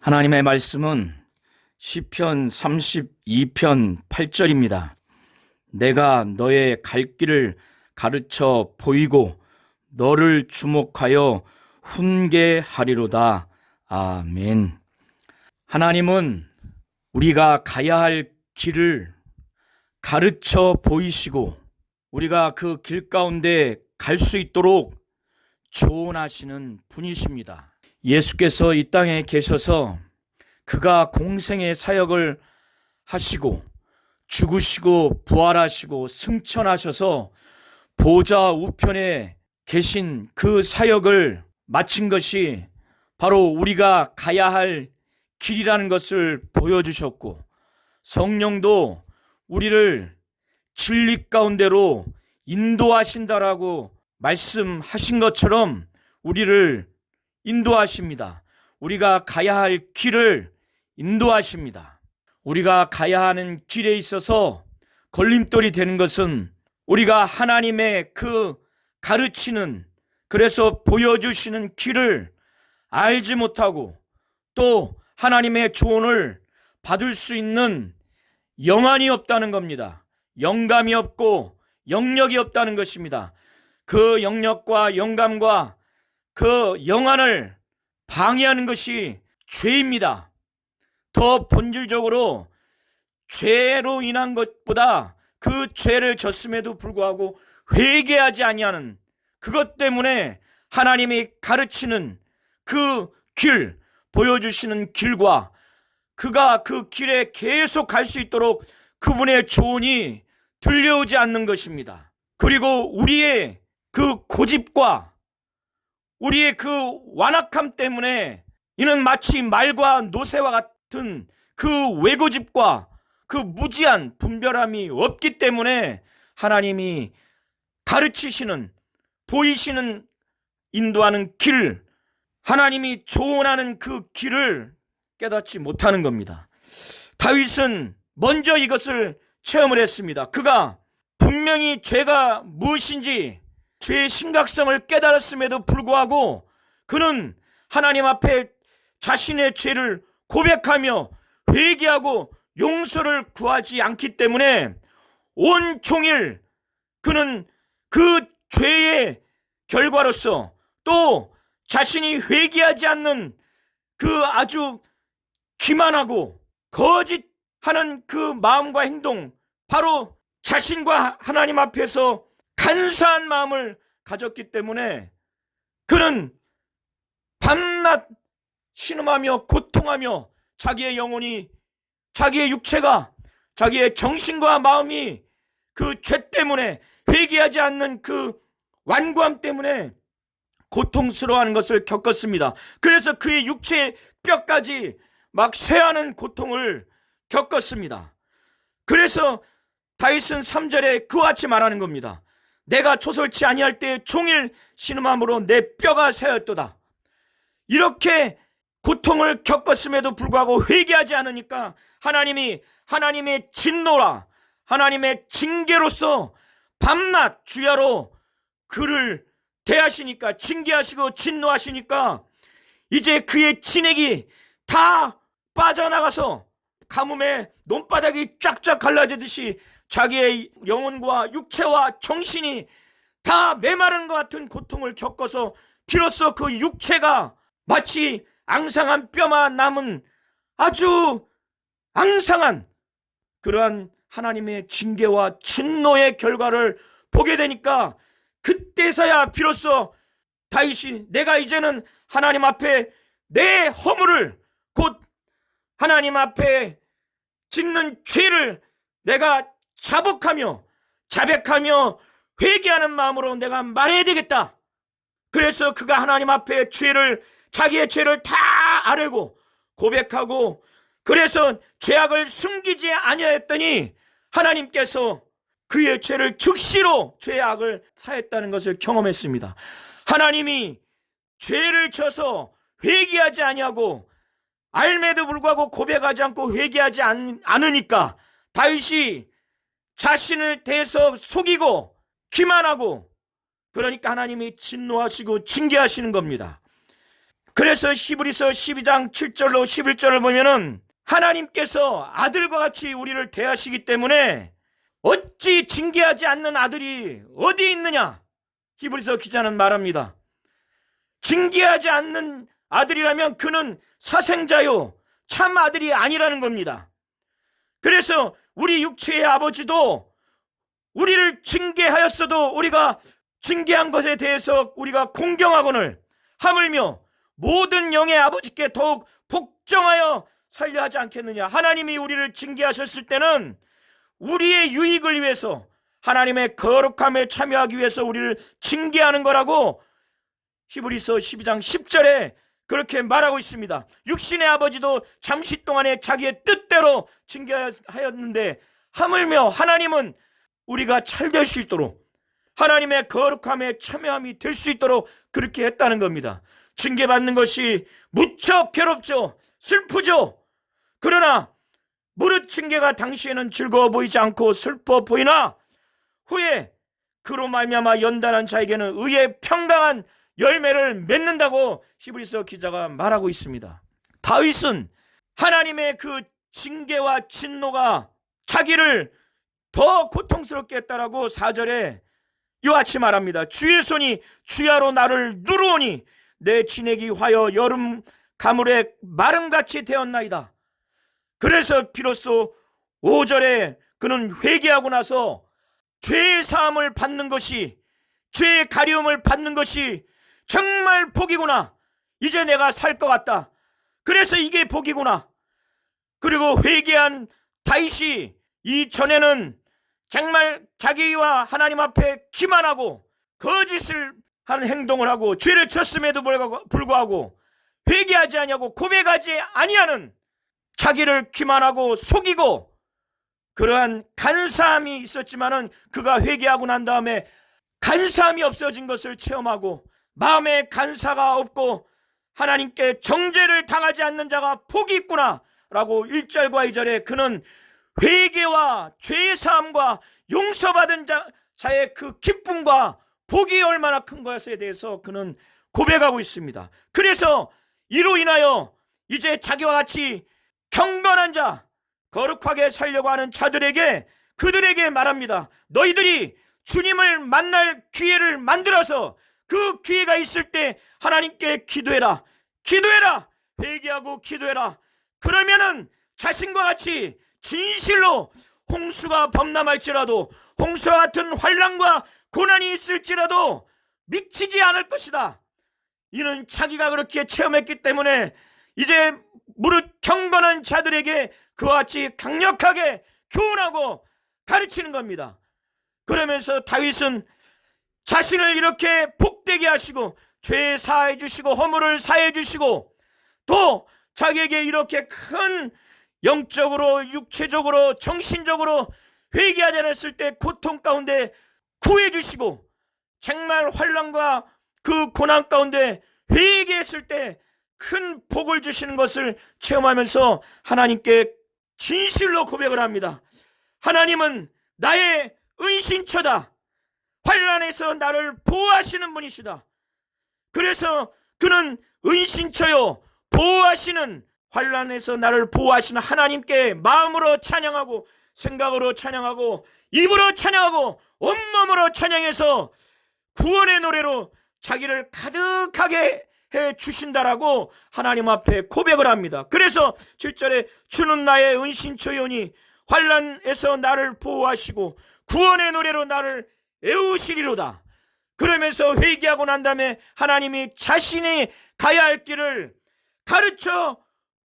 하나님의 말씀은 시편 32편 8절입니다. 내가 너의 갈 길을 가르쳐 보이고 너를 주목하여 훈계하리로다. 아멘. 하나님은 우리가 가야 할 길을 가르쳐 보이시고 우리가 그 길 가운데 갈 수 있도록 조언하시는 분이십니다. 예수께서 이 땅에 계셔서 그가 공생의 사역을 하시고 죽으시고 부활하시고 승천하셔서 보좌 우편에 계신 그 사역을 마친 것이 바로 우리가 가야 할 길이라는 것을 보여주셨고, 성령도 우리를 진리 가운데로 인도하신다라고 말씀하신 것처럼 우리를 인도하십니다. 우리가 가야 할 길을 인도하십니다. 우리가 가야 하는 길에 있어서 걸림돌이 되는 것은 우리가 하나님의 그 가르치는, 그래서 보여주시는 길을 알지 못하고 또 하나님의 조언을 받을 수 있는 영안이 없다는 겁니다. 영감이 없고 영력이 없다는 것입니다. 그 영력과 영감과 그 영안을 방해하는 것이 죄입니다. 더 본질적으로 죄로 인한 것보다 그 죄를 졌음에도 불구하고 회개하지 아니하는 그것 때문에 하나님이 가르치는 그 길, 보여주시는 길과 그가 그 길에 계속 갈 수 있도록 그분의 조언이 들려오지 않는 것입니다. 그리고 우리의 그 고집과 우리의 그 완악함 때문에 이는 마치 말과 노새와 같은 그 외고집과 그 무지한 분별함이 없기 때문에 하나님이 가르치시는, 보이시는, 인도하는 길, 하나님이 조언하는 그 길을 깨닫지 못하는 겁니다. 다윗은 먼저 이것을 체험을 했습니다. 그가 분명히 죄가 무엇인지 죄의 심각성을 깨달았음에도 불구하고 그는 하나님 앞에 자신의 죄를 고백하며 회개하고 용서를 구하지 않기 때문에 온종일 그는 그 죄의 결과로서 또 자신이 회개하지 않는 그 아주 기만하고 거짓하는 그 마음과 행동, 바로 자신과 하나님 앞에서 간사한 마음을 가졌기 때문에 그는 밤낮 신음하며 고통하며 자기의 영혼이, 자기의 육체가, 자기의 정신과 마음이 그 죄 때문에, 회개하지 않는 그 완고함 때문에 고통스러워하는 것을 겪었습니다. 그래서 그의 육체의 뼈까지 막 쇠하는 고통을 겪었습니다. 그래서 다윗은 3절에 그와 같이 말하는 겁니다. 내가 초설치 아니할 때 종일 신음함으로 내 뼈가 새었도다. 이렇게 고통을 겪었음에도 불구하고 회개하지 않으니까 하나님이 하나님의 진노라, 하나님의 징계로서 밤낮 주야로 그를 대하시니까, 징계하시고 진노하시니까 이제 그의 진액이 다 빠져나가서 가뭄에 논바닥이 쫙쫙 갈라지듯이 자기의 영혼과 육체와 정신이 다 메마른 것 같은 고통을 겪어서 비로소 그 육체가 마치 앙상한 뼈만 남은 아주 앙상한 그러한 하나님의 징계와 진노의 결과를 보게 되니까 그때서야 비로소 다윗이 내가 이제는 하나님 앞에 내 허물을, 곧 하나님 앞에 짓는 죄를 내가 자복하며 자백하며 회개하는 마음으로 내가 말해야 되겠다. 그래서 그가 하나님 앞에 죄를, 자기의 죄를 다 아뢰고 고백하고, 그래서 죄악을 숨기지 아니하였더니 하나님께서 그의 죄를 즉시로 죄악을 사했다는 것을 경험했습니다. 하나님이 죄를 져서 회개하지 아니하고 알매도 불구하고 고백하지 않고 회개하지 않으니까 다윗이 자신을 대해서 속이고 기만하고, 그러니까 하나님이 진노하시고 징계하시는 겁니다. 그래서 히브리서 12장 7절로 11절을 보면은 하나님께서 아들과 같이 우리를 대하시기 때문에 어찌 징계하지 않는 아들이 어디 있느냐? 히브리서 기자는 말합니다. 징계하지 않는 아들이라면 그는 사생자요 참 아들이 아니라는 겁니다. 그래서 우리 육체의 아버지도 우리를 징계하였어도 우리가 징계한 것에 대해서 우리가 공경하거늘 하물며 모든 영의 아버지께 더욱 복종하여 살려 하지 않겠느냐. 하나님이 우리를 징계하셨을 때는 우리의 유익을 위해서, 하나님의 거룩함에 참여하기 위해서 우리를 징계하는 거라고 히브리서 12장 10절에 그렇게 말하고 있습니다. 육신의 아버지도 잠시 동안에 자기의 뜻대로 징계하였는데 하물며 하나님은 우리가 잘 될 수 있도록, 하나님의 거룩함에 참여함이 될 수 있도록 그렇게 했다는 겁니다. 징계받는 것이 무척 괴롭죠. 슬프죠. 그러나 무릇 징계가 당시에는 즐거워 보이지 않고 슬퍼 보이나 후에 그로 말미암아 연단한 자에게는 의의 평강한 열매를 맺는다고 히브리서 기자가 말하고 있습니다. 다윗은 하나님의 그 징계와 진노가 자기를 더 고통스럽게 했다라고 4절에 이와 같이 말합니다. 주의 손이 주야로 나를 누르오니 내 진액이 화여 여름 가물에 마름같이 되었나이다. 그래서 비로소 5절에 그는 회개하고 나서 죄의 사함을 받는 것이, 죄의 가리움을 받는 것이 정말 복이구나. 이제 내가 살 것 같다. 그래서 이게 복이구나. 그리고 회개한 다윗이 이전에는 정말 자기와 하나님 앞에 기만하고 거짓을 하는 행동을 하고 죄를 졌음에도 불구하고 회개하지 아니하고 고백하지 아니하는, 자기를 기만하고 속이고 그러한 간사함이 있었지만은 그가 회개하고 난 다음에 간사함이 없어진 것을 체험하고 마음에 간사가 없고 하나님께 정죄를 당하지 않는 자가 복이 있구나 라고 1절과 2절에 그는 회개와 죄의 사함과 용서받은 자의 그 기쁨과 복이 얼마나 큰 것에 대해서 그는 고백하고 있습니다. 그래서 이로 인하여 이제 자기와 같이 경건한 자, 거룩하게 살려고 하는 자들에게, 그들에게 말합니다. 너희들이 주님을 만날 기회를 만들어서 그 기회가 있을 때 하나님께 기도해라. 기도해라. 회개하고 기도해라. 그러면은 자신과 같이 진실로 홍수가 범람할지라도, 홍수와 같은 환난과 고난이 있을지라도 미치지 않을 것이다. 이는 자기가 그렇게 체험했기 때문에 이제 무릇 경건한 자들에게 그와 같이 강력하게 교훈하고 가르치는 겁니다. 그러면서 다윗은 자신을 이렇게 복되게 하시고 죄 사해 주시고 허물을 사해 주시고 또 자기에게 이렇게 큰 영적으로 육체적으로 정신적으로 회개하지 않았을 때 고통 가운데 구해 주시고 정말 환난과 그 고난 가운데 회개했을 때 큰 복을 주시는 것을 체험하면서 하나님께 진실로 고백을 합니다. 하나님은 나의 은신처다. 환난에서 나를 보호하시는 분이시다. 그래서 그는 은신처요 보호하시는, 환난에서 나를 보호하시는 하나님께 마음으로 찬양하고 생각으로 찬양하고 입으로 찬양하고 온몸으로 찬양해서 구원의 노래로 자기를 가득하게 해 주신다라고 하나님 앞에 고백을 합니다. 그래서 7절에 주는 나의 은신처요니 환난에서 나를 보호하시고 구원의 노래로 나를 애우시리로다. 그러면서 회개하고 난 다음에 하나님이 자신이 가야 할 길을 가르쳐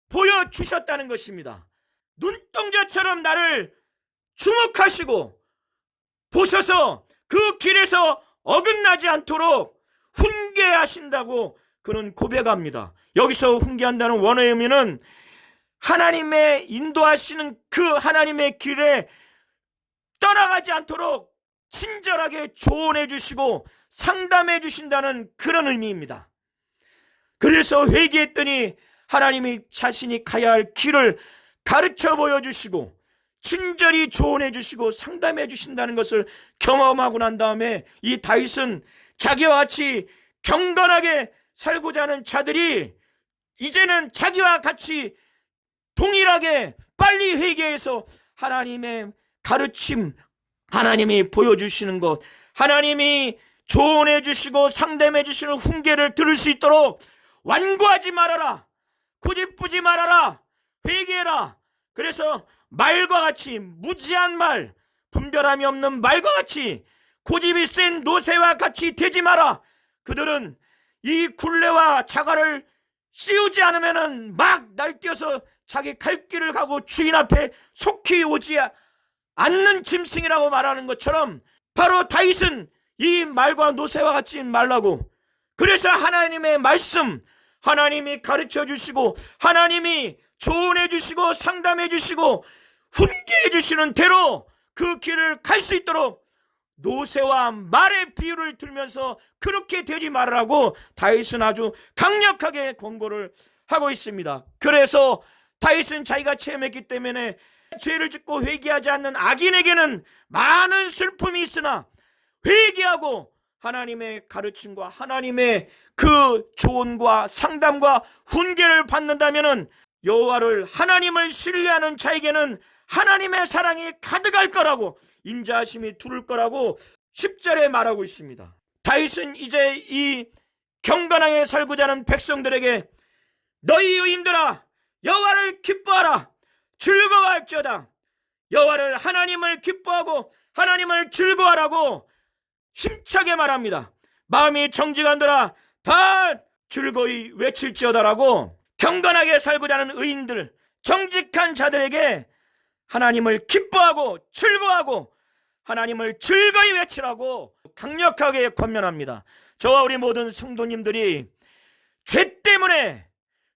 보여주셨다는 것입니다. 눈동자처럼 나를 주목하시고 보셔서 그 길에서 어긋나지 않도록 훈계하신다고 그는 고백합니다. 여기서 훈계한다는 원어의 의미는 하나님의 인도하시는 그 하나님의 길에 떠나가지 않도록 친절하게 조언해 주시고 상담해 주신다는 그런 의미입니다. 그래서 회개했더니 하나님이 자신이 가야 할 길을 가르쳐 보여주시고 친절히 조언해 주시고 상담해 주신다는 것을 경험하고 난 다음에 이 다윗은 자기와 같이 경건하게 살고자 하는 자들이 이제는 자기와 같이 동일하게 빨리 회개해서 하나님의 가르침, 하나님이 보여주시는 것, 하나님이 조언해 주시고 상담해 주시는 훈계를 들을 수 있도록 완고하지 말아라, 고집부지 말아라, 회개해라. 그래서 말과 같이, 무지한 말, 분별함이 없는 말과 같이, 고집이 센 노새와 같이 되지 마라. 그들은 이 굴레와 자갈을 씌우지 않으면은 막 날뛰어서 자기 갈 길을 가고 주인 앞에 속히 오지 않는 짐승이라고 말하는 것처럼, 바로 다윗은 이 말과 노새와 같이 말라고, 그래서 하나님의 말씀, 하나님이 가르쳐 주시고 하나님이 조언해 주시고 상담해 주시고 훈계해 주시는 대로 그 길을 갈 수 있도록 노새와 말의 비유를 들면서 그렇게 되지 말라고 다윗은 아주 강력하게 권고를 하고 있습니다. 그래서 다윗은 자기가 체험했기 때문에 죄를 짓고 회개하지 않는 악인에게는 많은 슬픔이 있으나 회개하고 하나님의 가르침과 하나님의 그 조언과 상담과 훈계를 받는다면은 여호와를, 하나님을 신뢰하는 자에게는 하나님의 사랑이 가득할 거라고, 인자하심이 두를 거라고 10절에 말하고 있습니다. 다윗은 이제 이 경건하게 살고자 하는 백성들에게 너희 의인들아 여호와를 기뻐하라, 즐거워할지어다. 여호와를, 하나님을 기뻐하고 하나님을 즐거워하라고 힘차게 말합니다. 마음이 정직한들아 다 즐거이 외칠지어다라고 경건하게 살고자 하는 의인들, 정직한 자들에게 하나님을 기뻐하고 즐거워하고 하나님을 즐거이 외치라고 강력하게 권면합니다. 저와 우리 모든 성도님들이 죄 때문에,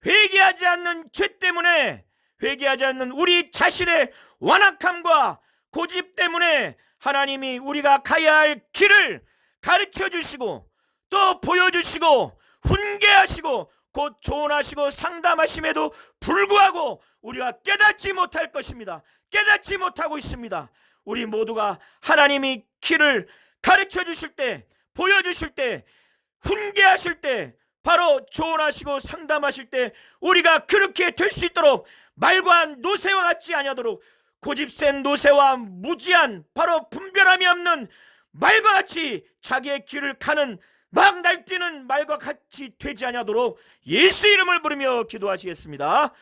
회개하지 않는 죄 때문에, 회개하지 않는 우리 자신의 완악함과 고집 때문에 하나님이 우리가 가야 할 길을 가르쳐 주시고 또 보여주시고 훈계하시고 곧 조언하시고 상담하심에도 불구하고 우리가 깨닫지 못할 것입니다. 깨닫지 못하고 있습니다. 우리 모두가 하나님이 길을 가르쳐 주실 때, 보여주실 때, 훈계하실 때, 바로 조언하시고 상담하실 때 우리가 그렇게 될 수 있도록 말과 노새와 같지 아니하도록, 고집센 노새와 무지한, 바로 분별함이 없는 말과 같이 자기의 길을 가는 막 날뛰는 말과 같이 되지 아니하도록 예수 이름을 부르며 기도하시겠습니다.